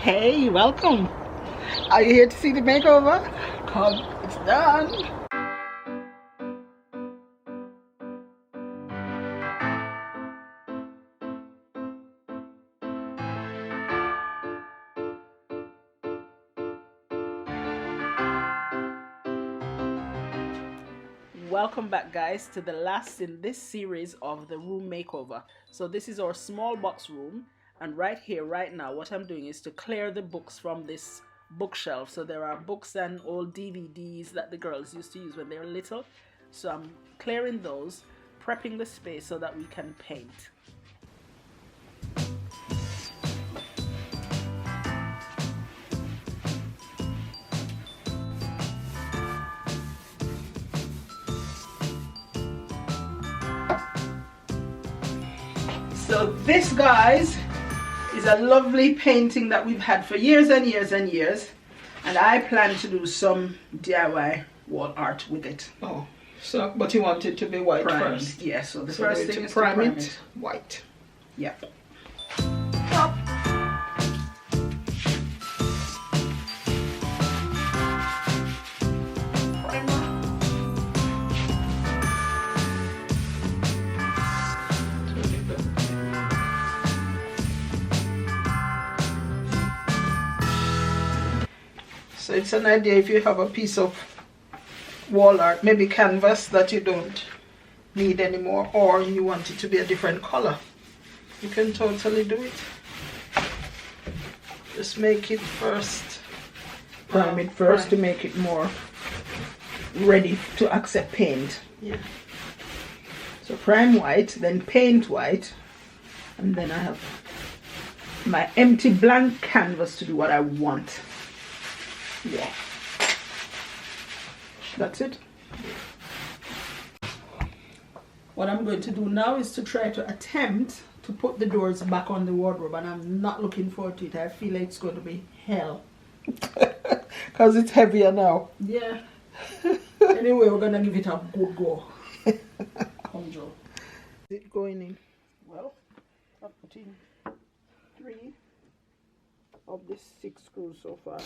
Hey, welcome. Are you here to see the makeover? Come, it's done. Welcome back, guys, to the last in this series of the room makeover. So this is our small box room, and right here right now what I'm doing is to clear the books from this bookshelf. So there are books and old DVDs that the girls used to use when they were little, so I'm clearing those, prepping the space so that we can paint. So this, guys, is a lovely painting that we've had for years and years and years, and I plan to do some DIY wall art with it. Oh, so but you want it to be white Primed. first? Yeah, so the first thing is to prime prime it white. Yep. So it's an idea if you have a piece of wall art, maybe canvas that you don't need anymore, or you want it to be a different color, you can totally do it. Just make it first. Prime it first to make it more ready to accept paint. Yeah. So prime white, then paint white, and then I have my empty blank canvas to do what I want. Yeah. That's it. What I'm going to do now is to try to attempt to put the doors back on the wardrobe, and I'm not looking forward to it. I feel like it's going to be hell. Because it's heavier now. Yeah. Anyway, we're going to give it a good go. Come, Joe. Is it going in? Well, I'm putting 3 of the 6 screws so far.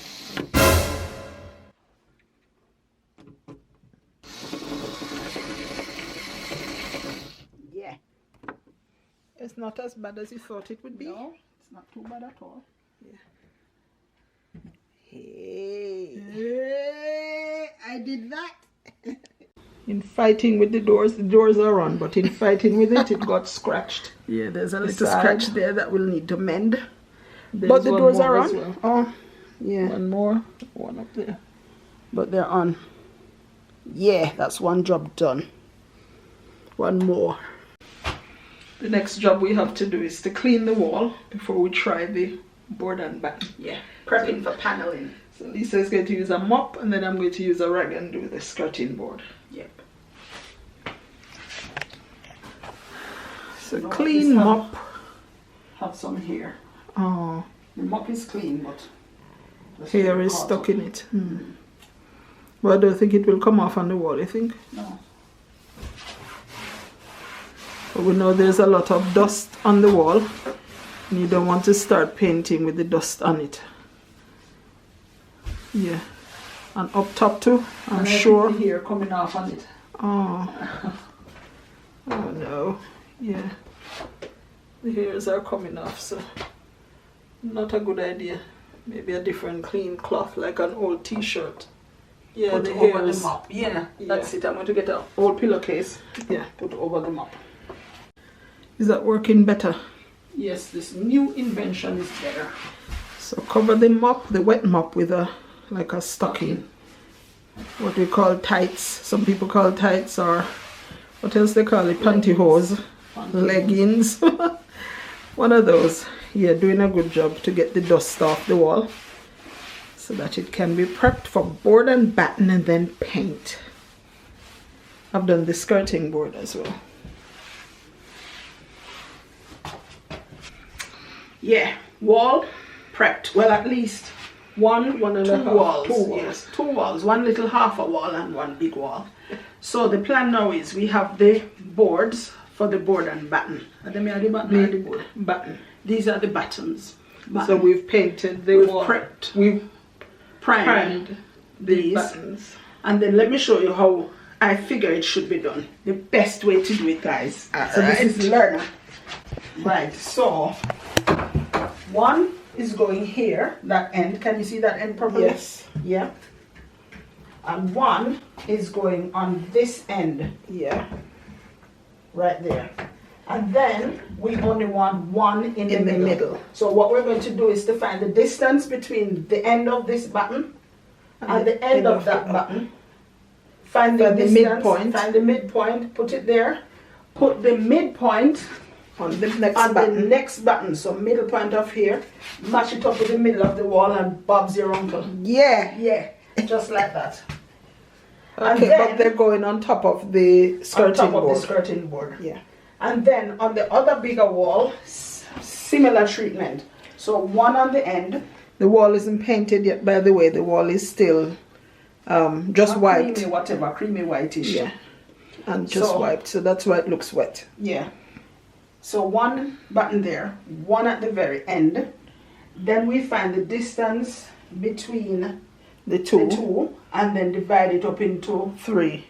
Yeah. It's not as bad as you thought it would be. No, it's not too bad at all. Yeah. Hey, I did that. In fighting with the doors are on, but in fighting with it, it got scratched. Yeah, there's a little Side. scratch there that we'll need to mend. There's But the one doors more are as on. well. Oh, yeah. One more, one up there. But they're on. Yeah, that's one job done. One more. The next job we have to do is to clean the wall before we try the board and batten. Yeah, prepping for paneling. So Lisa is going to use a mop, and then I'm going to use a rag and do the skirting board. Yep. So clean mop. Have some hair. Oh, The mop is clean, but hair is stuck in it. But I don't think it will come off on the wall, you think? No. But we know there's a lot of dust on the wall, and you don't want to start painting with the dust on it. Yeah. And up top too, I'm sure. The hair coming off on it. Oh. Oh no. Yeah. The hairs are coming off, so not a good idea. Maybe a different clean cloth, like an old t-shirt. Yeah, Put the over hairs. the mop. Yeah, that's Yeah. it. I'm going to get an old pillowcase. Yeah. Put over the mop. Is that working better? Yes, this new invention is better. So cover the mop, the wet mop, with a like a stocking. What we call tights. Some people call tights, or what else they call it? Pantyhose. Leggings. One of those. Yeah, doing a good job to get the dust off the wall so that it can be prepped for board and batten and then paint. I've done the skirting board as well. Yeah, wall prepped. Well, at least one and a two half. walls. 2 walls. Yes, 2 walls. One little half a wall and one big wall. So the plan now is we have the boards for the board and batten. And then I the batten or the board? Batten. These are the battens. So we've painted the wall. We've primed these buttons. And then let me show you how I figure it should be done. The best way to do it, guys. So this is learner. Right, so one is going here, that end. Can you see that end properly? Yes. Yeah. And one is going on this end. Yeah. Right there. And then we only want one in the middle. So what we're going to do is to find the distance between the end of this button and the end of that button. Find the midpoint. Find the midpoint, put it there. Put the midpoint on the next button. So middle point of here. Match it up with the middle of the wall and Bob's your uncle. Yeah. Yeah. Just like that. Okay, but they're going on top of the skirting board. The skirting board. Yeah. And then on the other bigger wall, similar treatment. So one on the end. The wall isn't painted yet, by the way. The wall is still just white. Creamy, whatever, creamy whitish. Yeah. And just wiped, so that's why it looks wet. Yeah. So one button there, one at the very end. Then we find the distance between the two and then divide it up into three.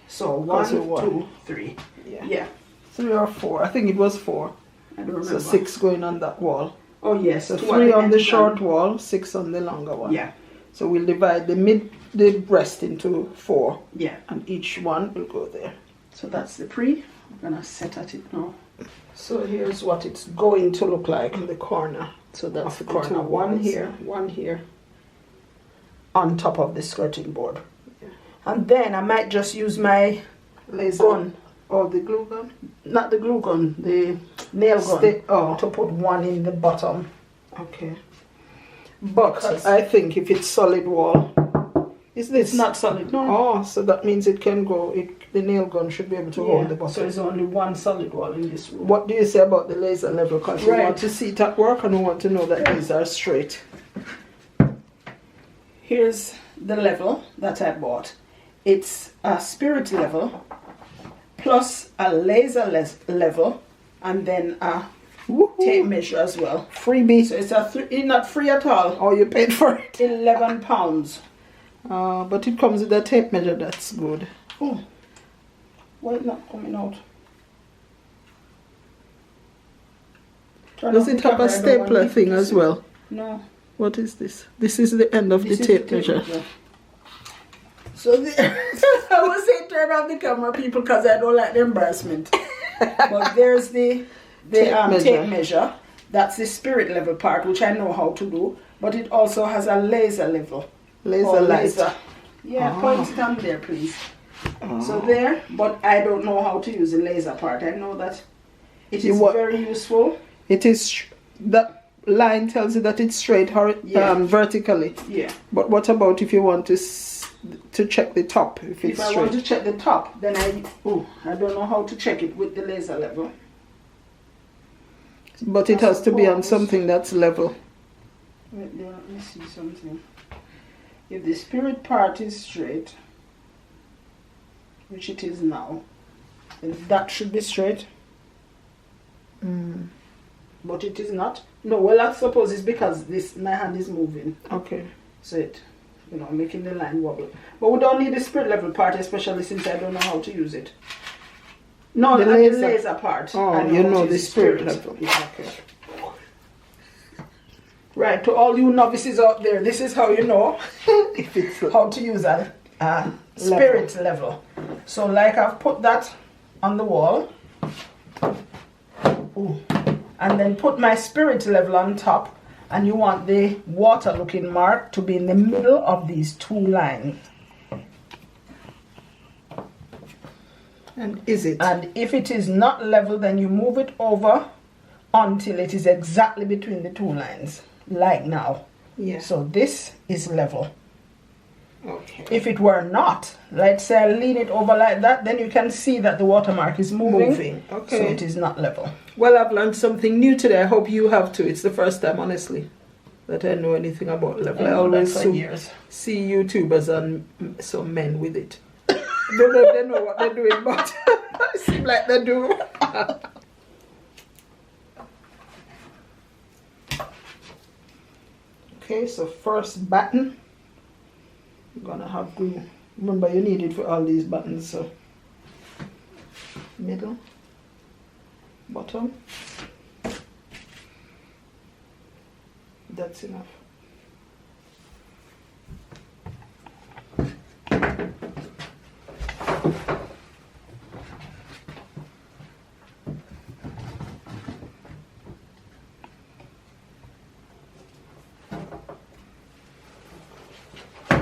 So 1, 2, 3. Yeah. 3 or 4. I think it was 4. I don't remember. So 6 going on that wall. Oh yes. So 3 on the short wall, 6 on the longer one. Yeah. So we'll divide the breast into 4. Yeah. And each one will go there. So that's the pre. I'm gonna set at it now. So here's what it's going to look like in the corner. So that's the corner. One here, on top of the skirting board. Yeah. And then I might just use my laser gun. Or the glue gun? Not the glue gun, the nail gun. To put one in the bottom. Okay. But I think if it's solid wall, is this? It's not solid, no. Oh, so that means it can go, the nail gun should be able to hold the bottom. So there's only one solid wall in this room. What do you say about the laser level? Because we want to see it at work and we want to know that these are straight. Here's the level that I bought. It's a spirit level plus a laser level and then a tape measure as well. Freebie. So it's not free at all. Oh, you paid for it? £11. But it comes with a tape measure. That's good. Oh, why is it not coming out? Does it have a stapler thing as well? No. What is this? This is the end of the tape measure. So I will say turn off the camera, people, because I don't like the embarrassment. But there's the tape measure. That's the spirit level part, which I know how to do. But it also has a laser level. Laser. Yeah, point it on there, please. So there, but I don't know how to use the laser part. I know that it is very useful. It is, that line tells you that it's straight vertically. Yeah. But what about if you want to check the top? If I want to check the top, then I don't know how to check it with the laser level. But it has to be on something that's level. Wait there, let me see something. If the spirit part is straight, which it is now, then that should be straight. But it is not. No, well, I suppose it's because my hand is moving. Okay. So making the line wobble. But we don't need the spirit level part, especially since I don't know how to use it. No, the laser part. Oh, you know the spirit level. Yeah, okay. Right, to all you novices out there, this is how you know if it's how to use a spirit level. So like I've put that on the wall. And then put my spirit level on top, and you want the water looking mark to be in the middle of these two lines. And is it? And if it is not level, then you move it over until it is exactly between the two lines, like now. Yeah. So this is level. Okay. If it were not, let's say I lean it over like that, then you can see that the watermark is moving. Okay. So it is not level. Well, I've learned something new today. I hope you have too. It's the first time, honestly, that I know anything about level. I always see YouTubers and some men with it. Don't know if they know what they're doing, but it seems like they do. Okay, so first batten. You're gonna have glue. Remember, you need it for all these buttons. So middle, bottom. That's enough.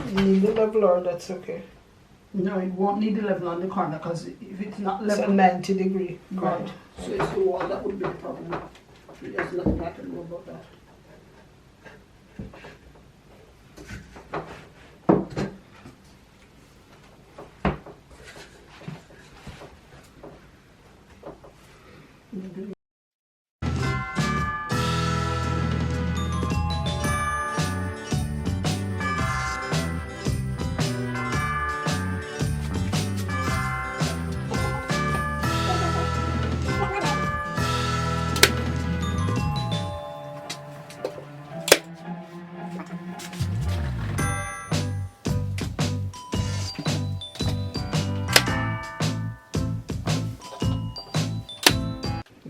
You need the leveler, that's okay. No, it won't need the level on the corner because if it's not It's a level, 90-degree right. corner. So it's the wall that would be the problem. There's nothing I can do about that.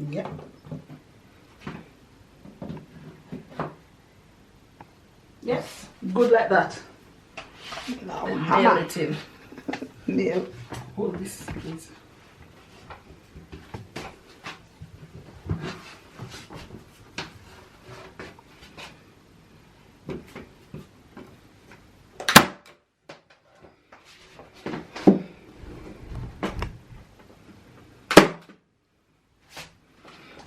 Yep. Yes, good like that. Now Nail hammer. it in. Nail. Hold this, please.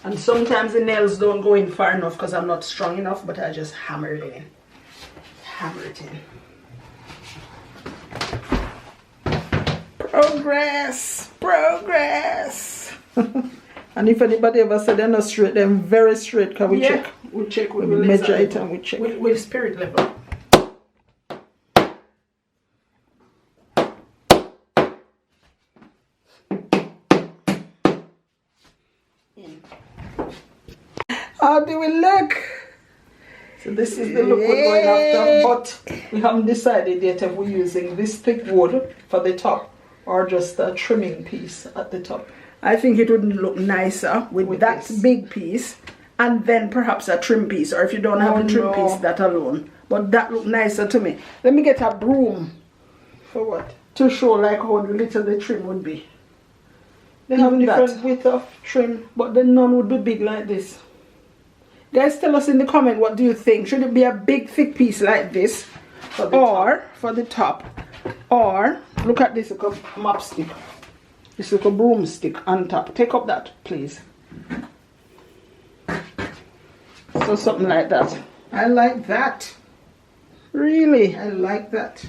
And sometimes the nails don't go in far enough because I'm not strong enough, but I just hammer it in. Hammer it in. Progress! Progress! And if anybody ever said they're not straight, they're very straight. Can we check? We'll check We with measure it and we check. with spirit level. How do we look? So this is the look we're going after, but we haven't decided yet if we're using this thick wood for the top or just a trimming piece at the top. I think it would look nicer with that this big piece and then perhaps a trim piece, or if you don't have a trim piece, that alone. But that look nicer to me. Let me get a broom. For what? To show like how little the trim would be. They have Even different that. width of trim. But then none would be big like this. Guys, tell us in the comment, what do you think? Should it be a big thick piece like this, For the or for the top, or look at this, look a mop stick, this little broomstick on top. Take up that, please. So something like that. I like that. Really? I like that.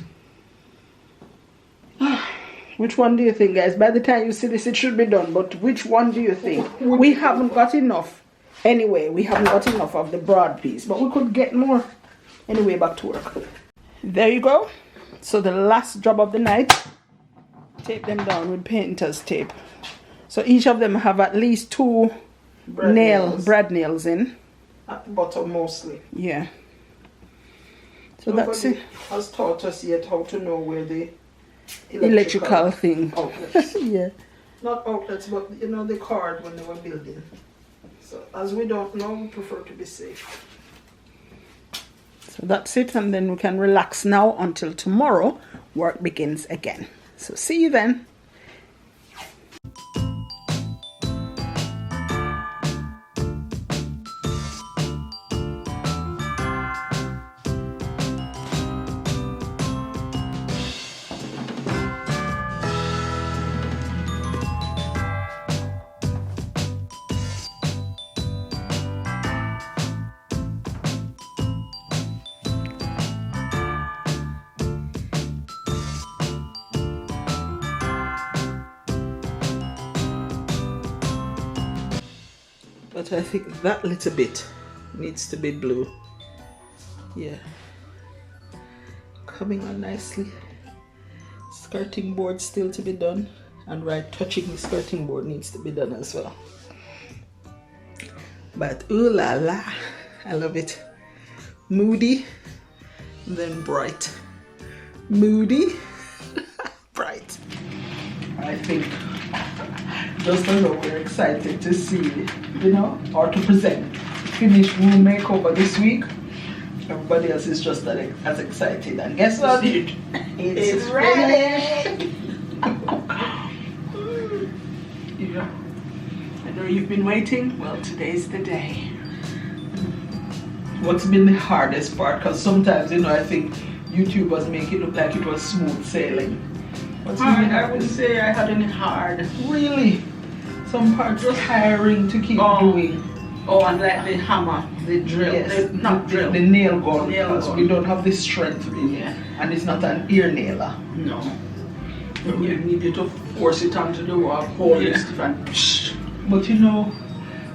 Which one do you think, guys? By the time you see this, it should be done. But which one do you think? We haven't got enough. Anyway, we haven't got enough of the broad piece, but we could get more. Anyway, back to work. There you go. So the last job of the night, tape them down with painter's tape. So each of them have at least two brad nails in. At the bottom mostly. Yeah. So that's it. Has taught us yet how to know where the Electrical thing. outlets. Yeah. Not outlets, but you know the cord when they were building. So as we don't know, we prefer to be safe. So that's it, and then we can relax now until tomorrow work begins again. So see you then. But I think that little bit needs to be blue. Yeah. Coming on nicely. Skirting board still to be done. And right touching the skirting board needs to be done as well. But ooh la la. I love it. Moody then bright. Moody, bright. I think just as we're excited to see, you know, or to present finished room makeover this week, everybody else is just as excited. And guess what? It's ready! Yeah. I know you've been waiting. Well, today's the day. What's been the hardest part? Because sometimes, you know, I think YouTubers make it look like it was smooth sailing. What's been the I hardest? wouldn't say I had any hard. Really? Some parts just tiring to keep doing. Oh, and like the hammer, the drill, Yes, drill. the nail gun, Nail because gun. we don't have the strength really, Yeah. and it's not an ear nailer. No. You needed to force it onto the wall, hold it stiff and psh. But you know,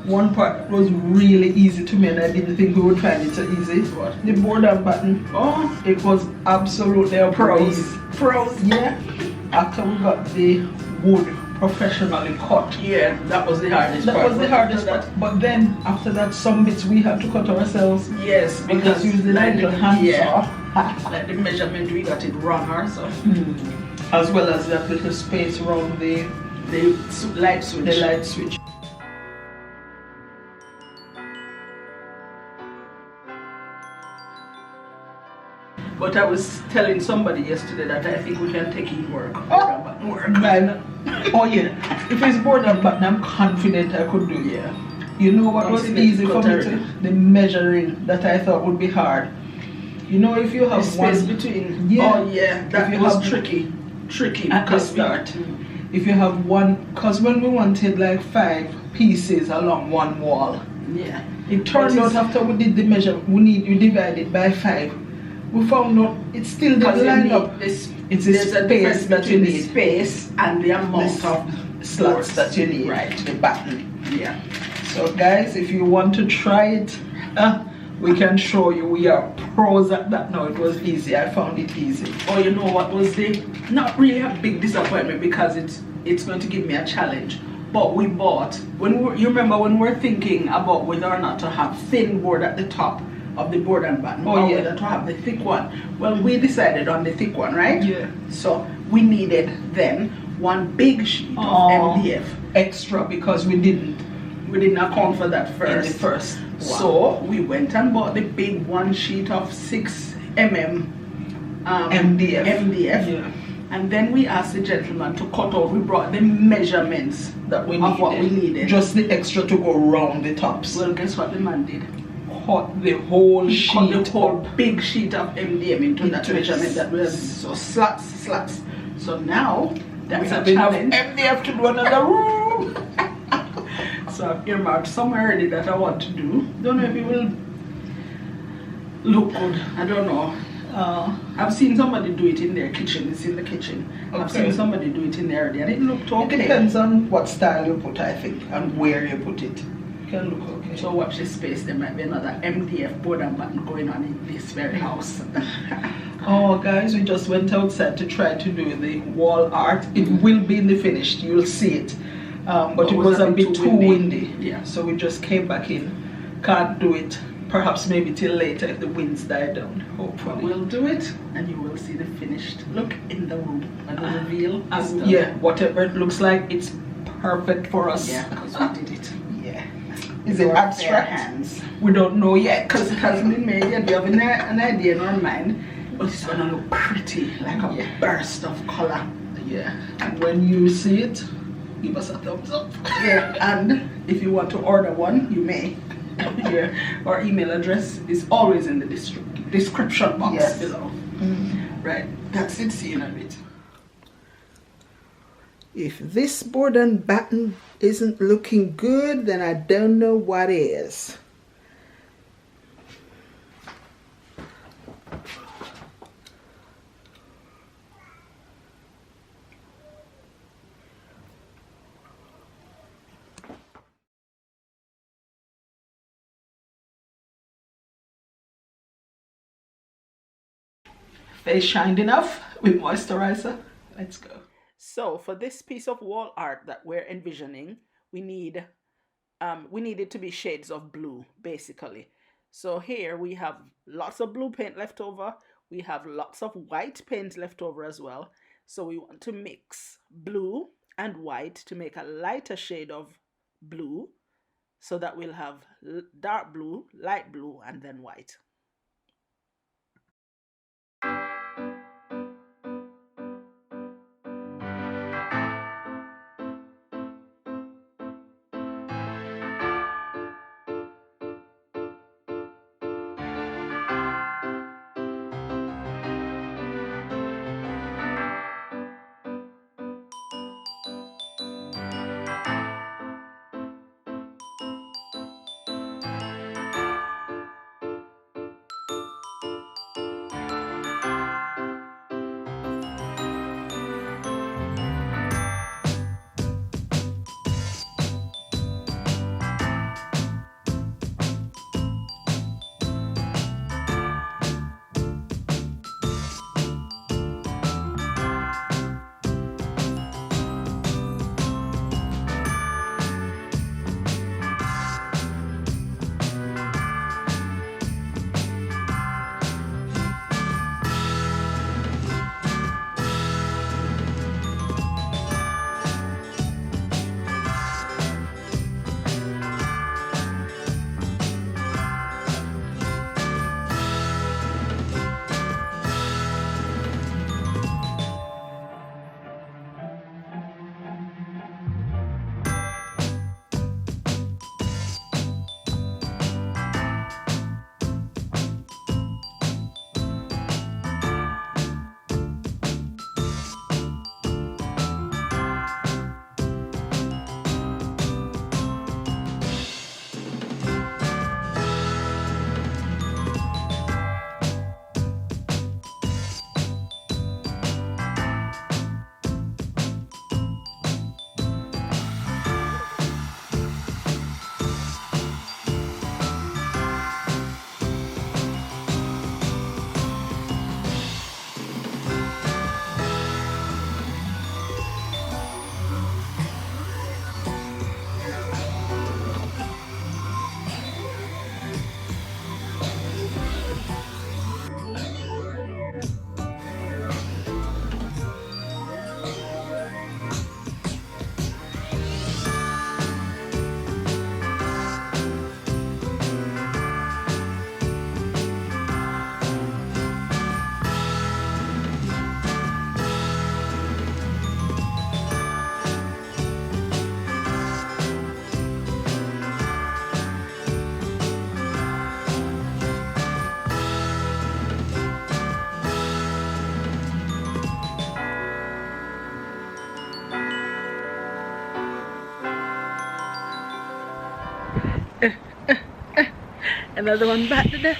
one part was really easy to me and I didn't think we would find it so easy. What? The board and batten. Oh, It was absolutely a pros. breeze. Pros. Yeah. After we got the wood professionally cut. Yeah, that was the hardest part. That was the hardest part. But then after that, some bits we had to cut ourselves. Yes, because use the like little hand yeah, saw. like the measurement we got it wrong also. As well as that little space around the light switch. the light switch. But I was telling somebody yesterday that I think we can take in work. Man, oh yeah. If it's board and batten, I'm confident I could do it. Yeah. You know what was Consider easy for me cutter. to? The measuring that I thought would be hard. You know, if you The have space one, between. Yeah. Oh yeah, that If you was have- tricky. Tricky at the because start, if you have one, because when we wanted like 5 pieces along one wall, yeah. it turned out after we did the measure, we divided by 5. We found out it still Because didn't you line need up. this. It's a There's a difference space that you between the need. space and the amount The of slots that you need, Right. the batten. Yeah. So guys, if you want to try it, we can show you. We are pros at that now. It was easy. I found it easy. Or you know what was the not really a big disappointment because it's going to give me a challenge. But we bought you remember when we were thinking about whether or not to have thin board at the top of the board and batten, or yeah. whether to have the thick one. Well, we decided on the thick one, right? Yeah. So we needed then one big sheet of MDF. Extra because we didn't We didn't account for that in first. the first one. So we went and bought the big one sheet of 6 mm MDF. Yeah. and then we asked the gentleman to cut out. We brought the measurements That we of needed. what we needed. Just the extra to go around the tops. Well, guess what the man did? Cut the whole He cut sheet. the whole big sheet of MDF into that Into measurement that was so slats. So now that's We a have enough challenge. MDF to do another room. So I've earmarked somewhere already that I want to do. Don't know if it will look good. I don't know. I've seen somebody do it in their kitchen. It's in the kitchen. I've Okay. seen somebody do it in there already, and it looked It okay. depends on what style you put, I think, and where you put it. It can look okay. So watch this space. There might be another MDF board and batten going on in this very house. Oh guys, we just went outside to try to do the wall art. It will be in the finished, you'll see it. But it was a bit too windy. Yeah. So we just came back in. Can't do it. Perhaps maybe till later if the winds die down, hopefully. We'll do it, and you will see the finished look in the room. And the reveal is done. Yeah, whatever it looks like, it's perfect for us. Yeah, because we did it. Yeah. Is it Our abstract? bare hands. We don't know yet. Because it hasn't been made yet. We have an idea in our mind, but it's gonna look pretty, like a burst of color. Yeah. And when you see it, give us a thumbs up. Yeah, and if you want to order one, you may. Yeah, our email address is always in the description box below. Right, that's it. See you in a bit. If this board and batten isn't looking good, then I don't know what is. Face shined enough with moisturizer. Let's go. So for this piece of wall art that we're envisioning, we need it to be shades of blue, basically. So here we have lots of blue paint left over. We have lots of white paint left over as well. So we want to mix blue and white to make a lighter shade of blue, so that we'll have dark blue, light blue, and then white. Another one back to this.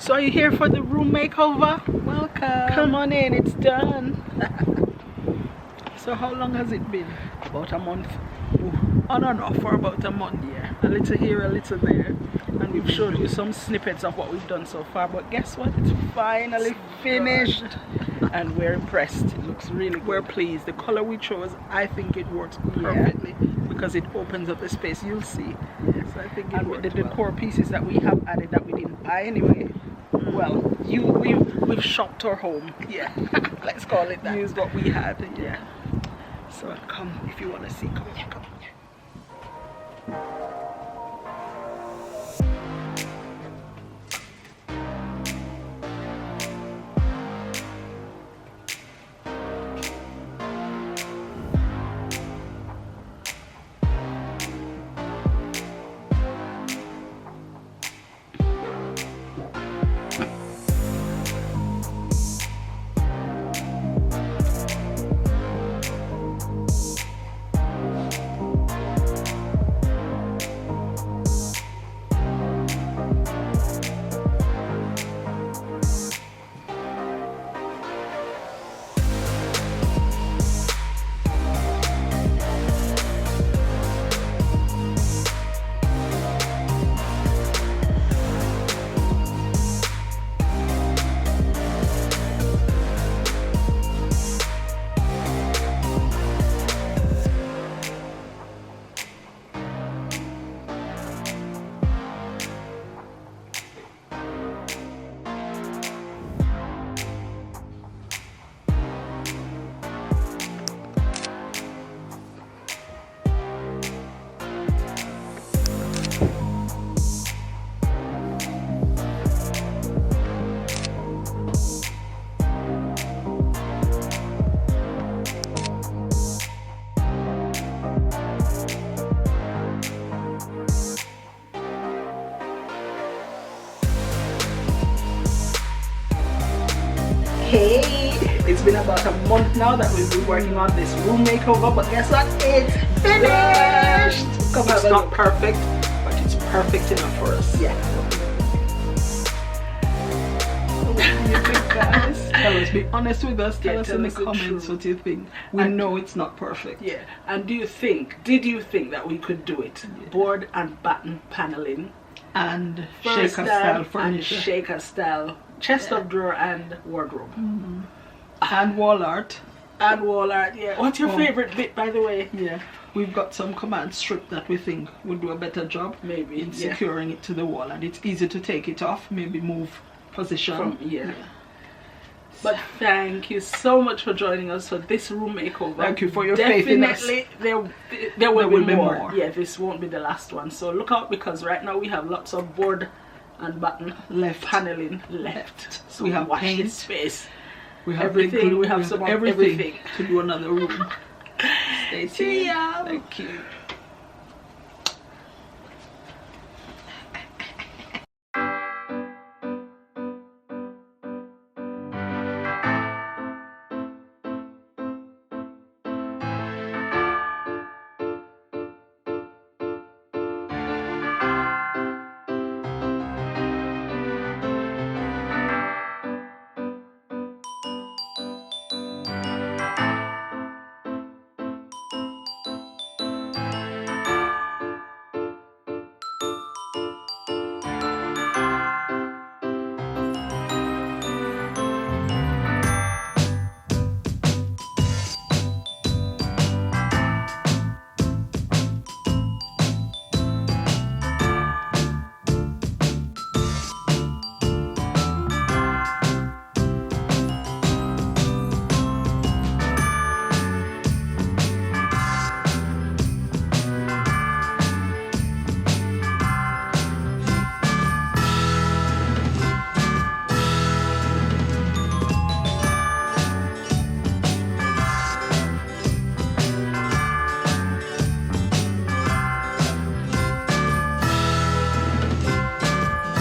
So are you here for the room makeover? Welcome. Come on in, it's done. So how long has it been? About a month. On and off for about a month, yeah. A little here, a little there. And we've showed you some snippets of what we've done so far. But guess what? It's finally finished. And we're impressed. It looks really good. We're pleased. The color we chose, I think it works perfectly. Because it opens up the space. You'll see. Yes, I think it and with the decor pieces that we have added that we didn't buy anyway. Well, we've shopped our home. Yeah. Let's call it that. Used what we had. Yeah. So come if you want to see. Come here. Come. it's been about a month now that we've been working on this room makeover, but guess what? It's finished! Come It's not perfect, but it's perfect enough for us. Yeah. What do you think, guys? Tell us, be honest with us, tell us tell in the us the comments truth. what you think. We know it's not perfect. Yeah, and did you think that we could do it? Yeah. Board and batten paneling, And first shaker style style and furniture. shaker style chest of drawer and wardrobe. And wall art. And wall art, yeah. What's your favorite bit, by the way? Yeah. We've got some command strip that we think would do a better job Maybe, in yeah. securing it to the wall, and it's easy to take it off, maybe move position. But thank you so much for joining us for this room makeover. Thank you for your faith in us. Definitely, there will be more. Yeah, this won't be the last one. So look out, because right now we have lots of board and batten Left. paneling left. So We have watch paint. this space. We have Everything, the glue, we have some of everything everything. to do another room. Stay tuned. See ya. Thank you.